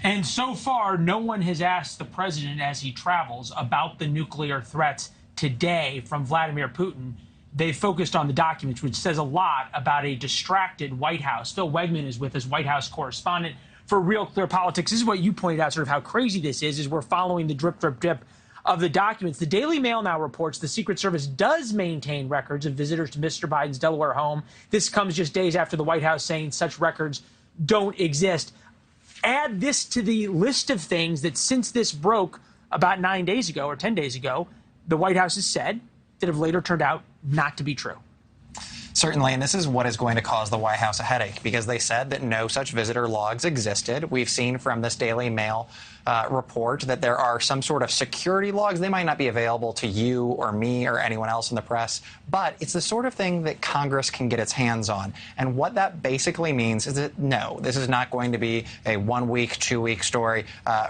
And so far, no one has asked the president as he travels about the nuclear threats today from Vladimir Putin. They focused on the documents, which says a lot about a distracted White House. Phil Wegmann is with us, White House correspondent for Real Clear Politics. This is what you pointed out, sort of how crazy this is we're following the drip, drip, drip of the documents. The Daily Mail now reports the Secret Service does maintain records of visitors to Mr. Biden's Delaware home. This comes just days after the White House saying such records don't exist. Add this to the list of things that since this broke about 9 days ago or 10 days ago, the White House has said that have later turned out not to be true. Certainly, and this is what is going to cause the White House a headache, because they said that no such visitor logs existed. We've seen from this Daily Mail report that there are some sort of security logs. They might not be available to you or me or anyone else in the press, but it's the sort of thing that Congress can get its hands on. And what that basically means is that, no, this is not going to be a 1 week, 2 week story.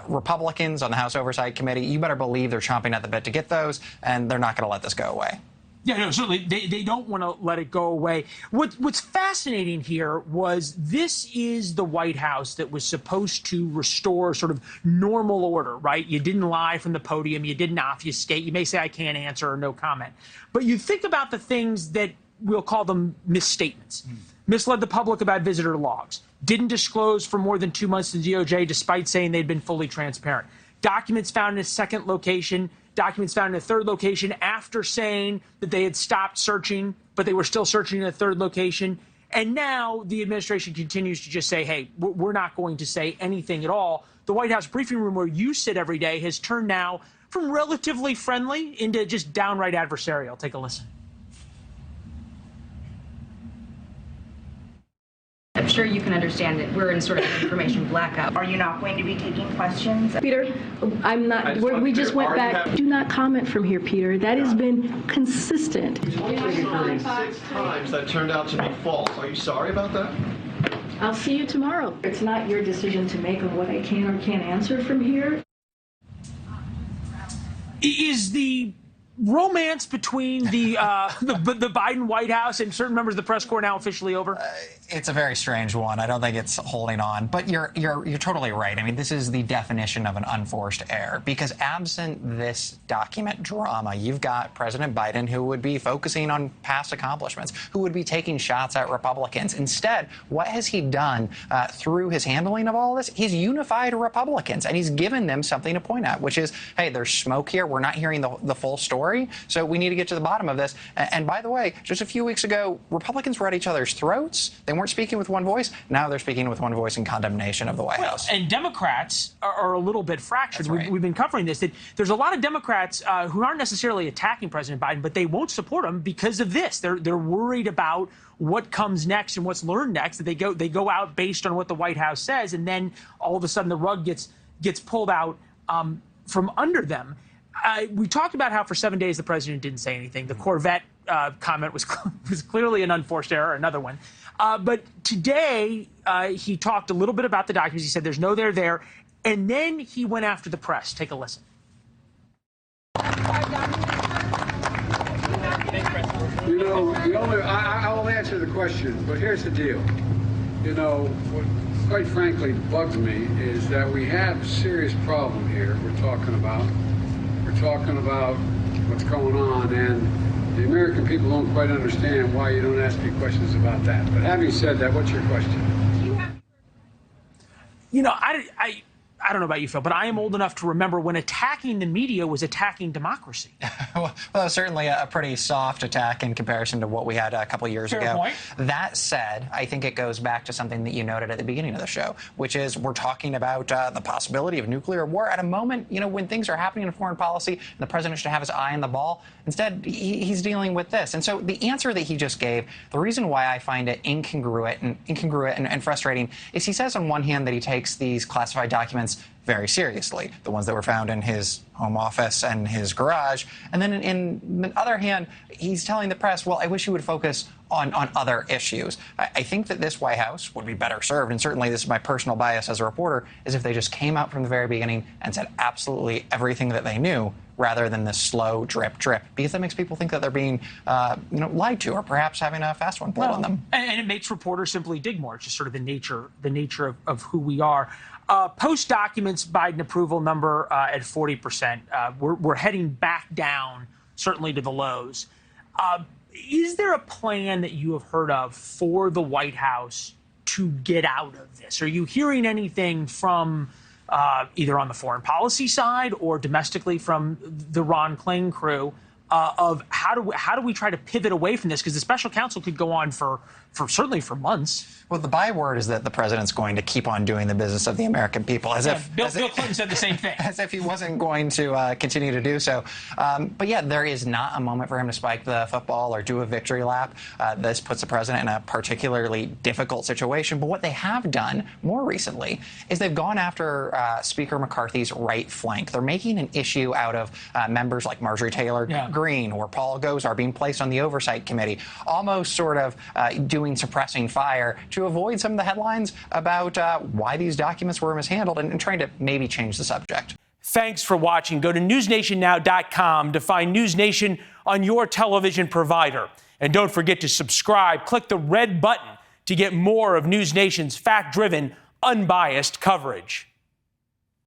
Republicans on the House Oversight Committee, you better believe they're chomping at the bit to get those, and they're not going to let this go away. Yeah, no, certainly they don't want to let it go away. What's fascinating here was this is the White House that was supposed to restore sort of normal order, right? You didn't lie from the podium. You didn't obfuscate. You may say, I can't answer or no comment. But you think about the things that we'll call them misstatements. Misled the public about visitor logs. Didn't disclose for more than 2 months to the DOJ despite saying they'd been fully transparent. Documents found in a second location. Documents found in a third location after saying that they had stopped searching, but they were still searching in a third location. And now the administration continues to just say, hey, we're not going to say anything at all. The White House briefing room where you sit every day has turned now from relatively friendly into just downright adversarial. Take a listen. I'm sure you can understand that we're in sort of an information blackout. Are you not going to be taking questions? Peter, I'm not. We just went back. Do not comment from here, Peter. That has been consistent. You told me 6 times that turned out to be false. Are you sorry about that? I'll see you tomorrow. It's not your decision to make on what I can or can't answer from here. Is the romance between the Biden White House and certain members of the press corps now officially over? It's a very strange one. I don't think it's holding on. But you're totally right. I mean, this is the definition of an unforced error, because absent this document drama, you've got President Biden who would be focusing on past accomplishments, who would be taking shots at Republicans. Instead, what has he done through his handling of all of this? He's unified Republicans, and he's given them something to point at, which is, hey, there's smoke here. We're not hearing the full story, so we need to get to the bottom of this. And by the way, just a few weeks ago, Republicans were at each other's throats. They weren't speaking with one voice. Now they're speaking with one voice in condemnation of the White House. And Democrats are a little bit fractured. Right. We've been covering this. That there's a lot of Democrats who aren't necessarily attacking President Biden, but they won't support him because of this. They're worried about what comes next and what's learned next. That they go out based on what the White House says, and then all of a sudden the rug gets pulled out from under them. We talked about how for 7 days the president didn't say anything. The Corvette comment was clearly an unforced error, another one. But today he talked a little bit about the documents. He said there's no there, and then he went after the press. Take a listen. You know, I will answer the question, but here's the deal. You know, what quite frankly bugs me is that we have a serious problem here we're talking about what's going on, and the American people don't quite understand why you don't ask me questions about that. But having said that, what's your question? You know, I don't know about you, Phil, but I am old enough to remember when attacking the media was attacking democracy. Well, certainly a pretty soft attack in comparison to what we had a couple years Fair ago. point. That said, I think it goes back to something that you noted at the beginning of the show, which is we're talking about the possibility of nuclear war at a moment, you know, when things are happening in foreign policy and the president should have his eye on the ball. Instead, he's dealing with this. And so the answer that he just gave, the reason why I find it incongruent and frustrating is he says on one hand that he takes these classified documents very seriously, the ones that were found in his home office and his garage. And then in the other hand, he's telling the press, well, I wish you would focus on other issues. I think that this White House would be better served, and certainly this is my personal bias as a reporter, is if they just came out from the very beginning and said absolutely everything that they knew, rather than this slow drip, because that makes people think that they're being, lied to, or perhaps having a fast one played on them. And it makes reporters simply dig more. It's just sort of the nature of who we are. Post documents Biden approval number at 40%. We're heading back down, certainly to the lows. Is there a plan that you have heard of for the White House to get out of this? Are you hearing anything from either on the foreign policy side or domestically from the Ron Klain crew of how do we try to pivot away from this? Because the special counsel could go on for certainly for months. Well, the byword is that the president's going to keep on doing the business of the American people, Bill Clinton said the same thing. As if he wasn't going to continue to do so. But yeah, there is not a moment for him to spike the football or do a victory lap. This puts the president in a particularly difficult situation. But what they have done more recently is they've gone after Speaker McCarthy's right flank. They're making an issue out of members like Marjorie Taylor Greene or Paul Gosar being placed on the Oversight Committee, almost sort of doing suppressing fire to avoid some of the headlines about why these documents were mishandled and trying to maybe change the subject. Thanks for watching. Go to newsnationnow.com to find NewsNation on your television provider. And don't forget to subscribe. Click the red button to get more of NewsNation's fact-driven, unbiased coverage.